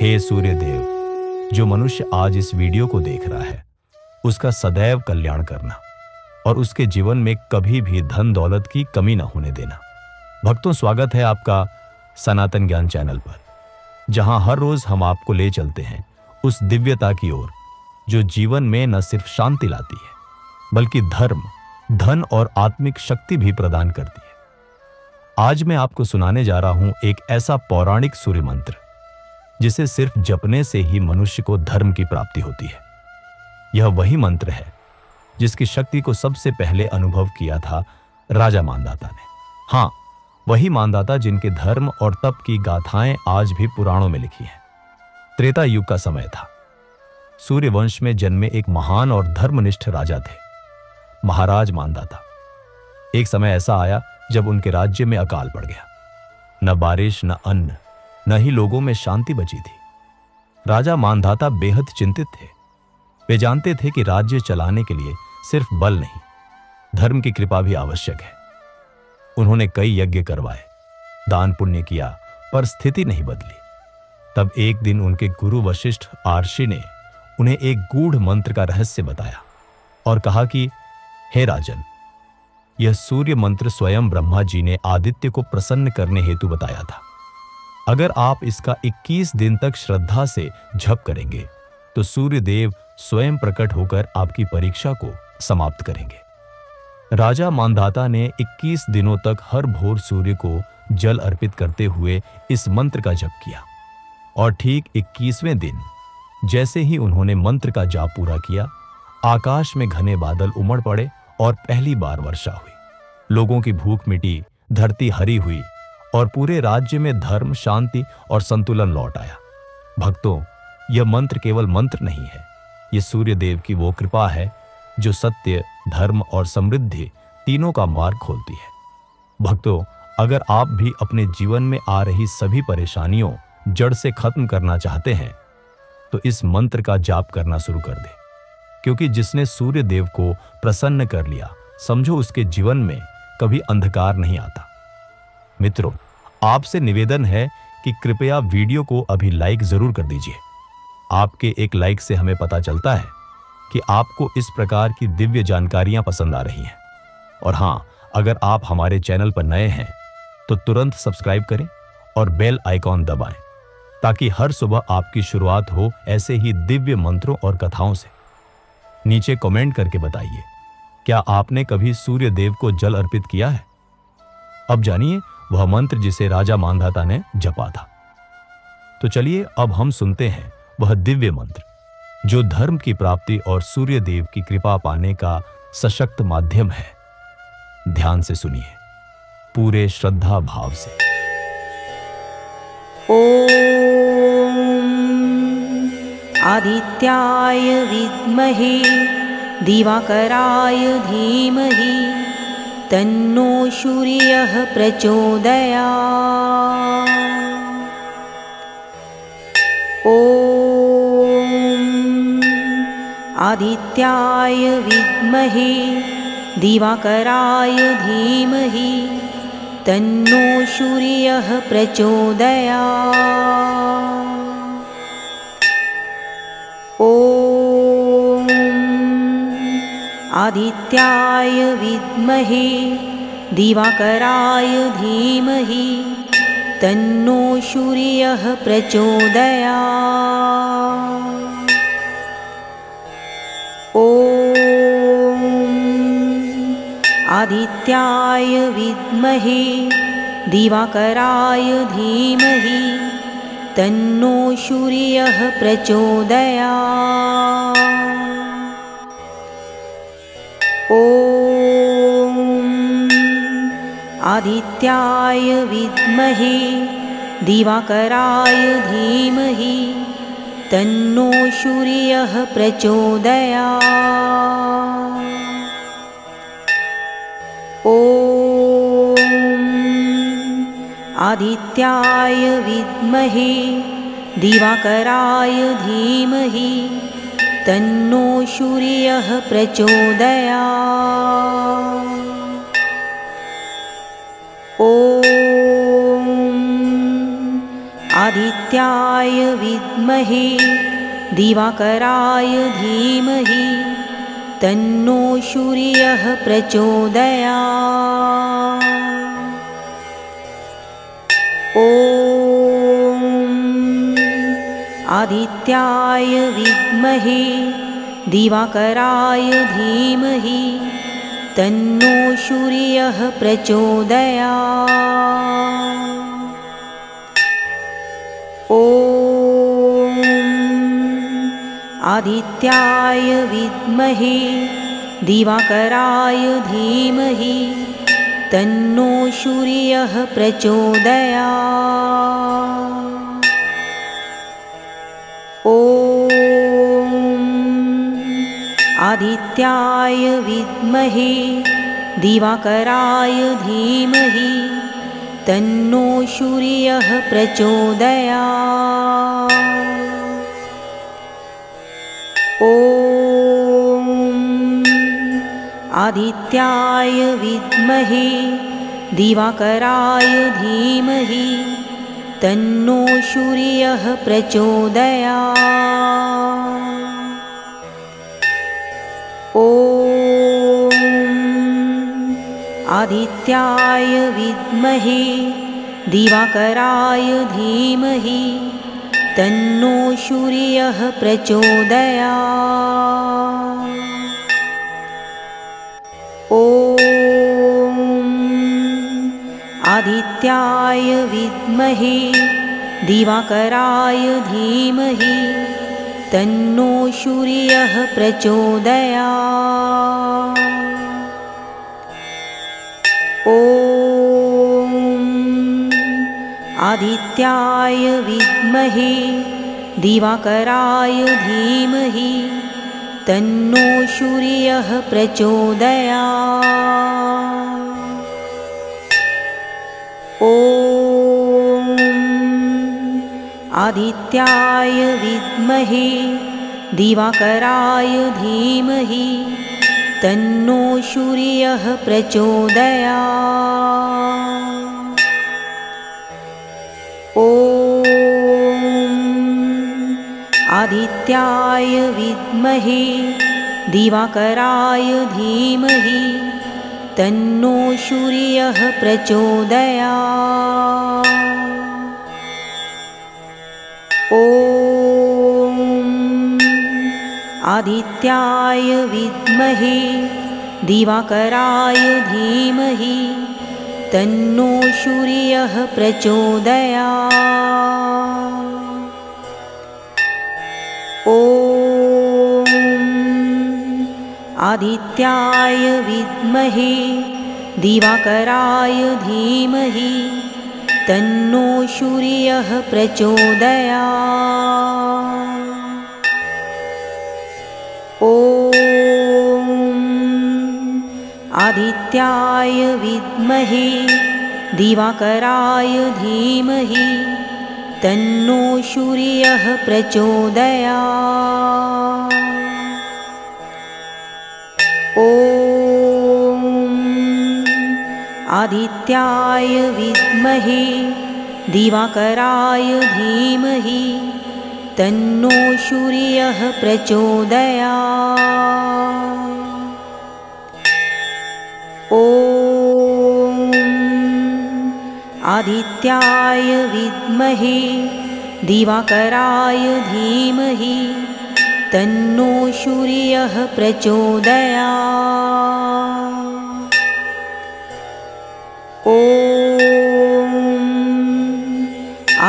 हे सूर्य देव, जो मनुष्य आज इस वीडियो को देख रहा है उसका सदैव कल्याण करना और उसके जीवन में कभी भी धन दौलत की कमी न होने देना। भक्तों, स्वागत है आपका सनातन ज्ञान चैनल पर, जहां हर रोज हम आपको ले चलते हैं उस दिव्यता की ओर जो जीवन में न सिर्फ शांति लाती है बल्कि धर्म, धन और आत्मिक शक्ति भी प्रदान करती है। आज मैं आपको सुनाने जा रहा हूं एक ऐसा पौराणिक सूर्य मंत्र जिसे सिर्फ जपने से ही मनुष्य को धर्म की प्राप्ति होती है। यह वही मंत्र है जिसकी शक्ति को सबसे पहले अनुभव किया था राजा मांधाता ने। हाँ, वही मांधाता जिनके धर्म और तप की गाथाएं आज भी पुराणों में लिखी हैं। त्रेता युग का समय था। सूर्य वंश में जन्मे एक महान और धर्मनिष्ठ राजा थे, महाराज मांधाता। एक समय ऐसा आया जब उनके राज्य में अकाल पड़ गया। न बारिश, न अन्न, न ही लोगों में शांति बची थी। राजा मांधाता बेहद चिंतित थे। वे जानते थे कि राज्य चलाने के लिए सिर्फ बल नहीं, धर्म की कृपा भी आवश्यक है। उन्होंने कई यज्ञ करवाए, दान पुण्य किया, पर स्थिति नहीं बदली। तब एक दिन उनके गुरु वशिष्ठ आर्षि ने उन्हें एक गूढ़ मंत्र का रहस्य बताया और कहा कि हे राजन, यह सूर्य मंत्र स्वयं ब्रह्मा जी ने आदित्य को प्रसन्न करने हेतु बताया था। अगर आप इसका 21 दिन तक श्रद्धा से जप करेंगे तो सूर्य देव स्वयं प्रकट होकर आपकी परीक्षा को समाप्त करेंगे। राजा मांधाता ने 21 दिनों तक हर भोर सूर्य को जल अर्पित करते हुए इस मंत्र का जप किया और ठीक 21वें दिन जैसे ही उन्होंने मंत्र का जाप पूरा किया, आकाश में घने बादल उमड़ पड़े और पहली बार वर्षा हुई। लोगों की भूख मिटी, धरती हरी हुई और पूरे राज्य में धर्म, शांति और संतुलन लौट आया। भक्तों, यह मंत्र केवल मंत्र नहीं है, यह सूर्य देव की वो कृपा है जो सत्य, धर्म और समृद्धि तीनों का मार्ग खोलती है। भक्तों, अगर आप भी अपने जीवन में आ रही सभी परेशानियों जड़ से खत्म करना चाहते हैं तो इस मंत्र का जाप करना शुरू कर दें, क्योंकि जिसने सूर्य देव को प्रसन्न कर लिया, समझो उसके जीवन में कभी अंधकार नहीं आता। मित्रों, आपसे निवेदन है कि कृपया वीडियो को अभी लाइक जरूर कर दीजिए। आपके एक लाइक से हमें पता चलता है कि आपको इस प्रकार की दिव्य जानकारियां पसंद आ रही हैं। और हाँ, अगर आप हमारे चैनल पर नए हैं तो तुरंत सब्सक्राइब करें और बेल आइकॉन दबाएं, ताकि हर सुबह आपकी शुरुआत हो ऐसे ही दिव्य मंत्रों और कथाओं से। नीचे कमेंट करके बताइए, क्या आपने कभी सूर्य देव को जल अर्पित किया है? अब जानिए वह मंत्र जिसे राजा मांधाता ने जपा था। तो चलिए अब हम सुनते हैं वह दिव्य मंत्र जो धर्म की प्राप्ति और सूर्य देव की कृपा पाने का सशक्त माध्यम है। ध्यान से सुनिए, पूरे श्रद्धा भाव से। ओम आदित्याय विद्महे दिवाकराय धीमहि तन्नो सूर्यः प्रचोदयात्। ओम आदित्याय विद्महे दिवाकराय धीमहि तन्नो सूर्यः प्रचोदयात्। ओम आदित्याय विद्महे दिवाकराय धीमहि तन्नो सूर्यः प्रचोदयात्। ओम आदित्याय विद्महे दिवाकराय धीमहि तन्नो सूर्यः प्रचोदयात्। ओम आदित्याय विद्महे दिवाकराय धीमहि तन्नो सूर्यः प्रचोदयात्। ओम आदित्याय विद्महे दिवाकराय धीमहि तन्नो सूर्यः प्रचोदयात्। ओम आदित्याय विद्महे दिवाकराय धीमहि तन्नो सूर्यः प्रचोदयात्। ॐ आदित्याय विद्महे दिवाकराय धीमहि तन्नो सूर्यः प्रचोदयात्। ॐ आदित्याय विद्महे दिवाकराय धीमहि तन्नो सूर्यः प्रचोदयात्। ॐ आदित्याय विद्महे दिवाकराय धीमहि तन्नो सूर्यः प्रचोदयात्। ॐ आदित्याय विद्महे दिवाकराय धीमहि तन्नो सूर्यः प्रचोदयात्। ॐ आदित्याय विद्महे दिवाकराय धीमहि तन्नो सूर्यः प्रचोदयात्। ॐ आदित्याय विद्महे दिवाकराय धीमहि तन्नो सूर्यः प्रचोदयात्। ॐ आदित्याय विद्महे दिवाकराय धीमहि तन्नो सूर्यः प्रचोदयात्। ॐ आदित्याय विद्महे दिवाकराय धीमहि तन्नो सूर्यः प्रचोदयात्। ॐ आदित्याय विद्महे दिवाकराय धीमहि तन्नो सूर्यः प्रचोदयात्। ॐ आदित्याय विद्महे दिवाकराय धीमहि तन्नो सूर्यः प्रचोदयात्। ॐ आदित्याय विद्महे दिवाकराय धीमहि तन्नो सूर्यः प्रचोदयात्। ॐ आदित्याय विद्महे दिवाकराय धीमहि तन्नो सूर्यः प्रचोदयात्। ॐ आदित्याय विद्महे दिवाकराय धीमहि तन्नो सूर्यः प्रचोदयात्। ॐ आदित्याय विद्महे दिवाकराय धीमहि तन्नो सूर्यः प्रचोदयात्। ॐ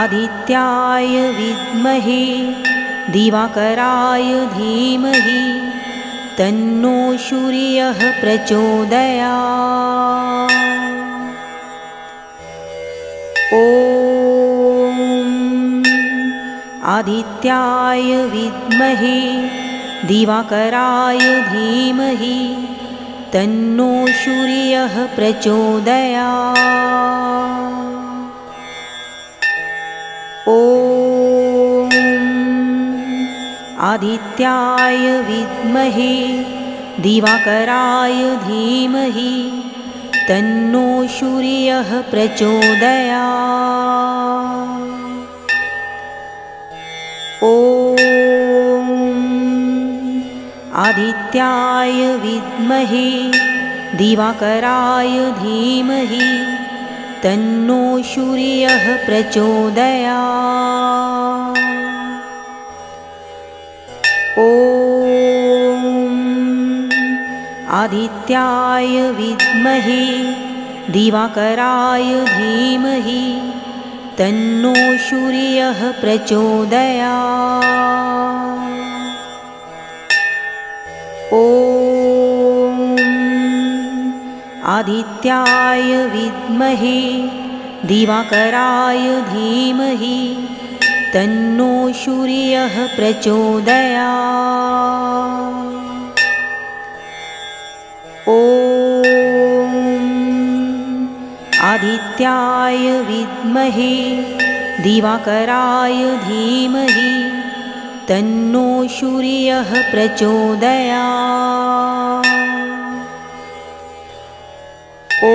आदित्याय विद्महे दिवाकराय धीमहि तन्नो सूर्यः प्रचोदयात्। ॐ आदित्याय विद्महे दिवाकराय धीमहि तन्नो सूर्यः प्रचोदयात्। ॐ आदित्याय विद्महे दिवाकराय धीमहि तन्नो सूर्यः प्रचोदयात्। आदित्याय विद्महे दिवाकराय धीमहि तन्नो सूर्यः प्रचोदयात्। ॐ आदित्याय विद्महे दिवाकराय धीमहि तन्नो सूर्यः प्रचोदयात्। ॐ आदित्याय विद्महे दिवाकराय धीमहि तन्नो सूर्यः प्रचोदयात्। ॐ आदित्याय विद्महे दिवाकराय धीमहि तन्नो सूर्यः प्रचोदयात्। ॐ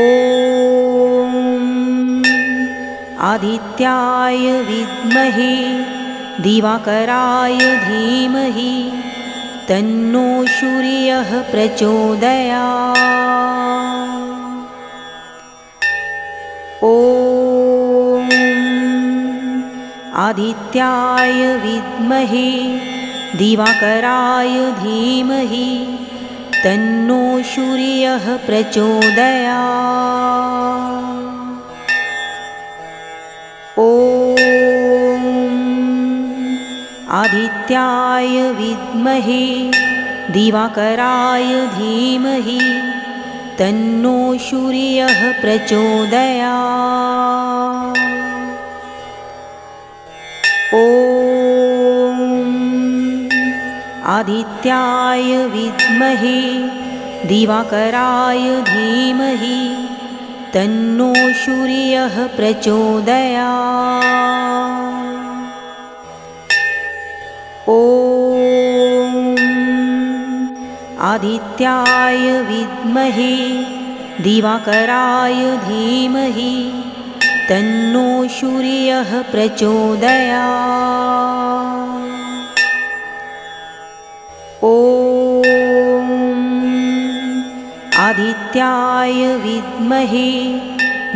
आदित्याय विद्महे दिवाकराय धीमहि तन्नो सूर्यः प्रचोदयात्। ॐ आदित्याय विद्महे दिवाकराय धीमहि तन्नो सूर्यः प्रचोदयात्। ॐ आदित्याय विद्महे दिवाकराय धीमहि तन्नो सूर्यः प्रचोदयात्। ॐ आदित्याय विद्महे दिवाकराय धीमहि तन्नो सूर्यः प्रचोदयात्। ॐ आदित्याय विद्महे दिवाकराय धीमहि तन्नो सूर्यः प्रचोदयात्। ॐ आदित्याय विद्महे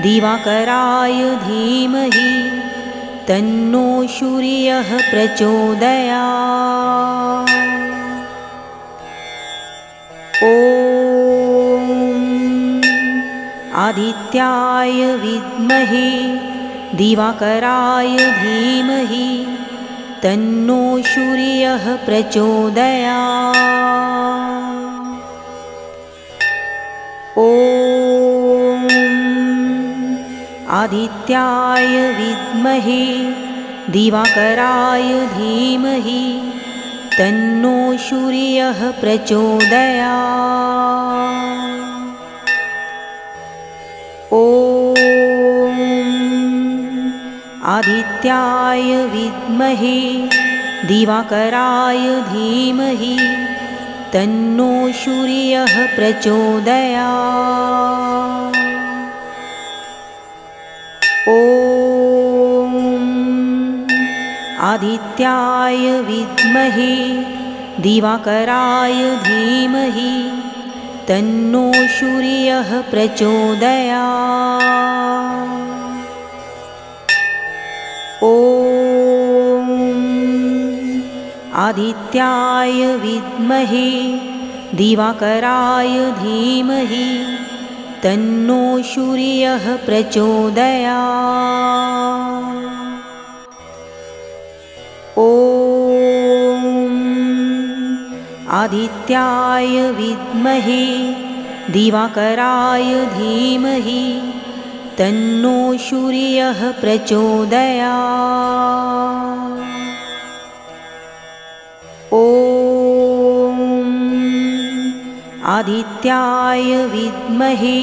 दिवाकराय धीमहि तन्नो सूर्यः प्रचोदयात्। ॐ आदित्याय विद्महे दिवाकराय धीमहि तन्नो सूर्यः प्रचोदयात्। ॐ आदित्याय विद्महे दिवाकराय धीमहि तन्नो सूर्यः प्रचोदयात्। ॐ आदित्याय विद्महे दिवाकराय धीमहि तन्नो सूर्यः प्रचोदयात्। ॐ आदित्याय विद्महे दिवाकराय धीमहि तन्नो सूर्यः प्रचोदयात्। ॐ आदित्याय विद्महे दिवाकराय धीमहि तन्नो सूर्यः प्रचोदयात्। ॐ आदित्याय विद्महे दिवाकराय धीमहि तन्नो सूर्यः प्रचोदयात्। ॐ आदित्याय विद्महे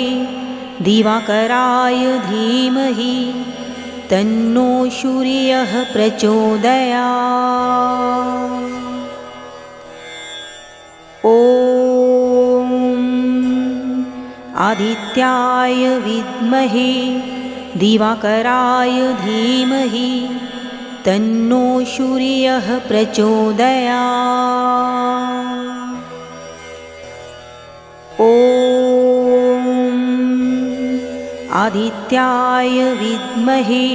दिवाकराय धीमहि तन्नो सूर्यः प्रचोदयात्। ॐ आदित्याय विद्महे दिवाकराय धीमहि तन्नो सूर्यः प्रचोदयात्। ॐ आदित्याय विद्महे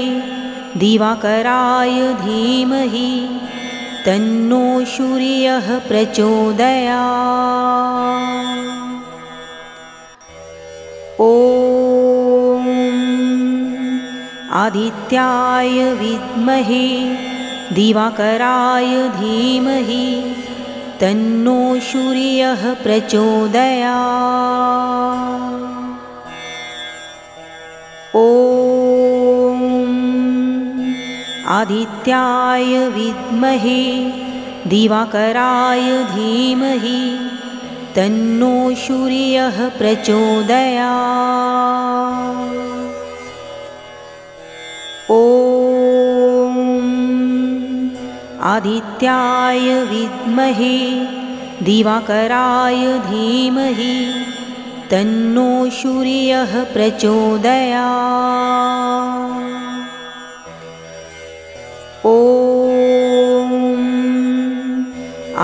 दिवाकराय धीमहि तन्नो सूर्यः प्रचोदयात्। ॐ आदित्याय विद्महे दिवाकराय धीमहि तन्नो सूर्यः प्रचोदयात्। ॐ आदित्याय विद्महे दिवाकराय धीमहि तन्नो सूर्यः प्रचोदयात्। ॐ आदित्याय विद्महे दिवाकराय धीमहि तन्नो सूर्यः प्रचोदयात्। ॐ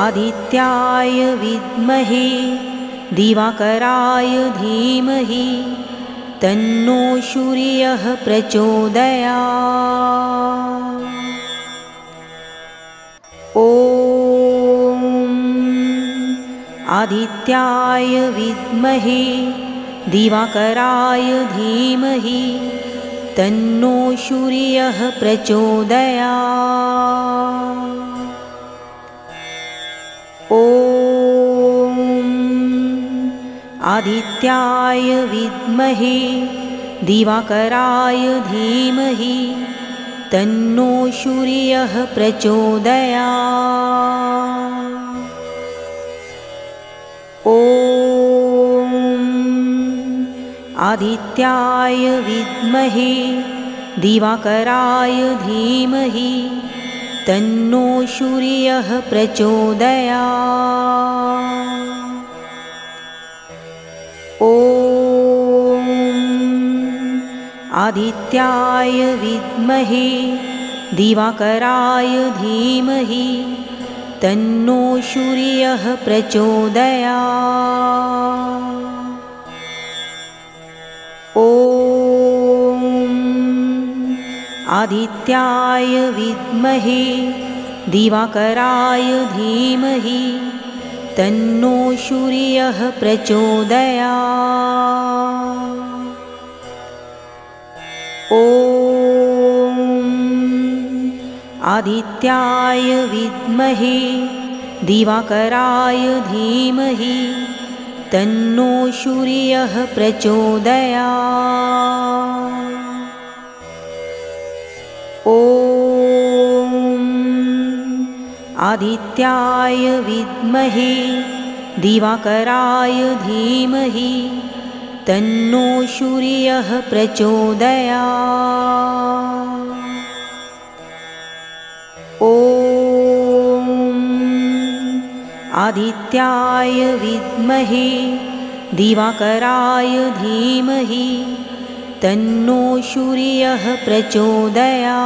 आदित्याय विद्महे दिवाकराय धीमहि तन्नो सूर्यः प्रचोदयात्। ॐ आदित्याय विद्महे दिवाकराय धीमहि तन्नो सूर्यः प्रचोदयात्। ॐ आदित्याय विद्महे दिवाकराय धीमहि तन्नो सूर्यः प्रचोदयात्। ॐ आदित्याय विद्महे दिवाकराय धीमहि तन्नो सूर्यः प्रचोदयात्। ॐ आदित्याय विद्महे दिवाकराय धीमहि तन्नो सूर्यः प्रचोदयात्। ॐ आदित्याय विद्महे दिवाकराय धीमहि तन्नो सूर्यः प्रचोदयात्। ॐ आदित्याय विद्महे दिवाकराय धीमहि तन्नो सूर्यः प्रचोदयात्। ॐ आदित्याय विद्महे दिवाकराय धीमहि तन्नो सूर्यः प्रचोदयात्। ॐ आदित्याय विद्महे दिवाकराय धीमहि तन्नो सूर्यः प्रचोदयात्।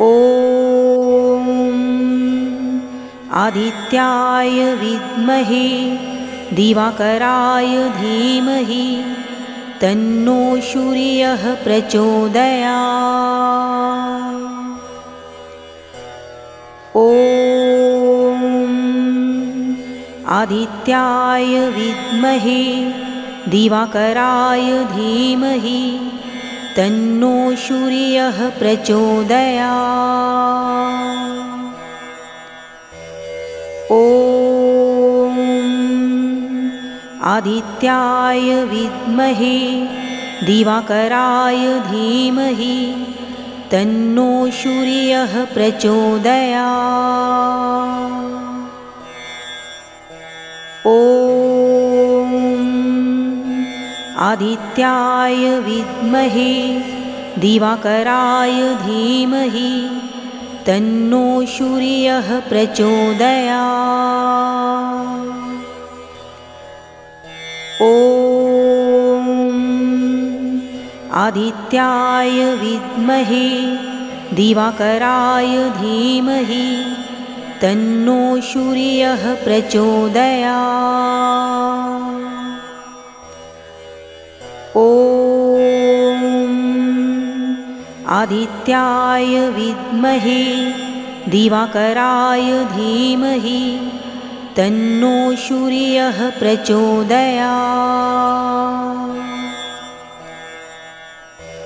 ॐ आदित्याय विद्महे दिवाकराय धीमहि तन्नो सूर्यः प्रचोदयात्। ॐ आदित्याय विद्महे दिवाकराय धीमहि तन्नो सूर्यः प्रचोदयात्। ॐ आदित्याय विद्महे दिवाकराय धीमहि तन्नो सूर्यः प्रचोदयात्। ॐ आदित्याय विद्महे दिवाकराय धीमहि तन्नो सूर्यः प्रचोदयात्। ॐ आदित्याय विद्महे दिवाकराय धीमहि तन्नो सूर्यः प्रचोदयात्। ॐ आदित्याय विद्महे दिवाकराय धीमहि तन्नो सूर्यः प्रचोदयात्।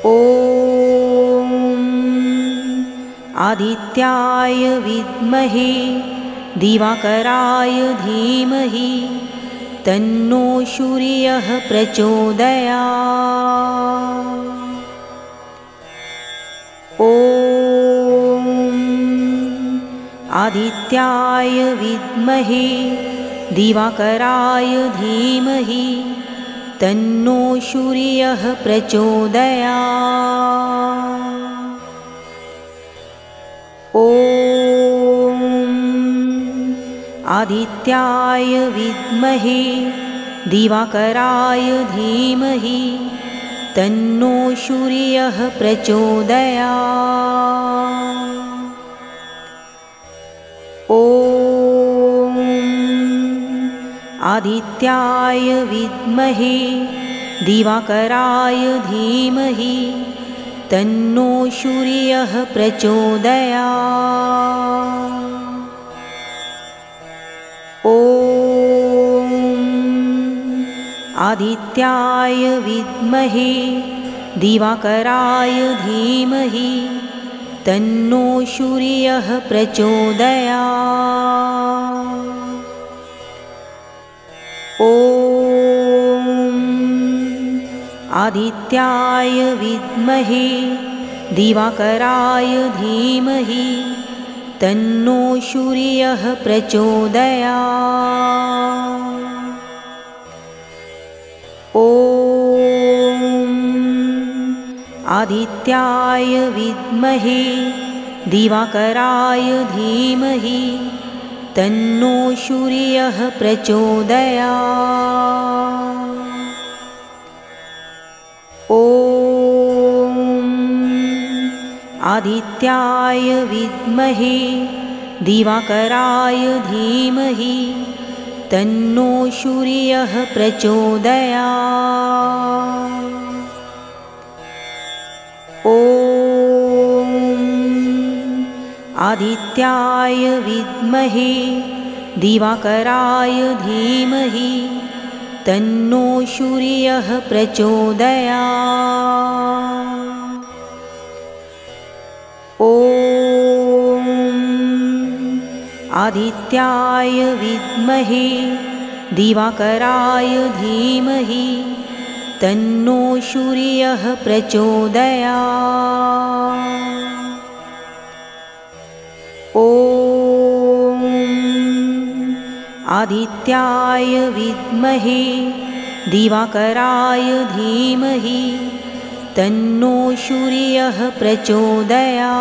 ॐ आदित्याय विद्महे दिवाकराय धीमहि तन्नो सूर्यः प्रचोदयात्। ॐ आदित्याय विद्महे दिवाकराय धीमहि तन्नो सूर्यः प्रचोदयात्। ॐ आदित्याय विद्महे दिवाकराय धीमहि तन्नो सूर्यः प्रचोदयात्। ॐ आदित्याय विद्महे दिवाकराय धीमहि तन्नो सूर्यः प्रचोदयात्। ॐ आदित्याय विद्महे दिवाकराय धीमहि तन्नो सूर्यः प्रचोदयात्। ॐ आदित्याय विद्महे दिवाकराय धीमहि तन्नो सूर्यः प्रचोदयात्। ॐ आदित्याय विद्महे दिवाकराय धीमहि तन्नो सूर्यः प्रचोदयात्। ॐ आदित्याय विद्महे दिवाकराय धीमहि तन्नो सूर्यः प्रचोदयात्। ॐ आदित्याय विद्महे दिवाकराय धीमहि तन्नो सूर्यः प्रचोदयात्। ॐ आदित्याय विद्महे दिवाकराय धीमहि तन्नो सूर्यः प्रचोदयात्। ॐ आदित्याय विद्महे दिवाकराय धीमहि तन्नो सूर्यः प्रचोदयात्।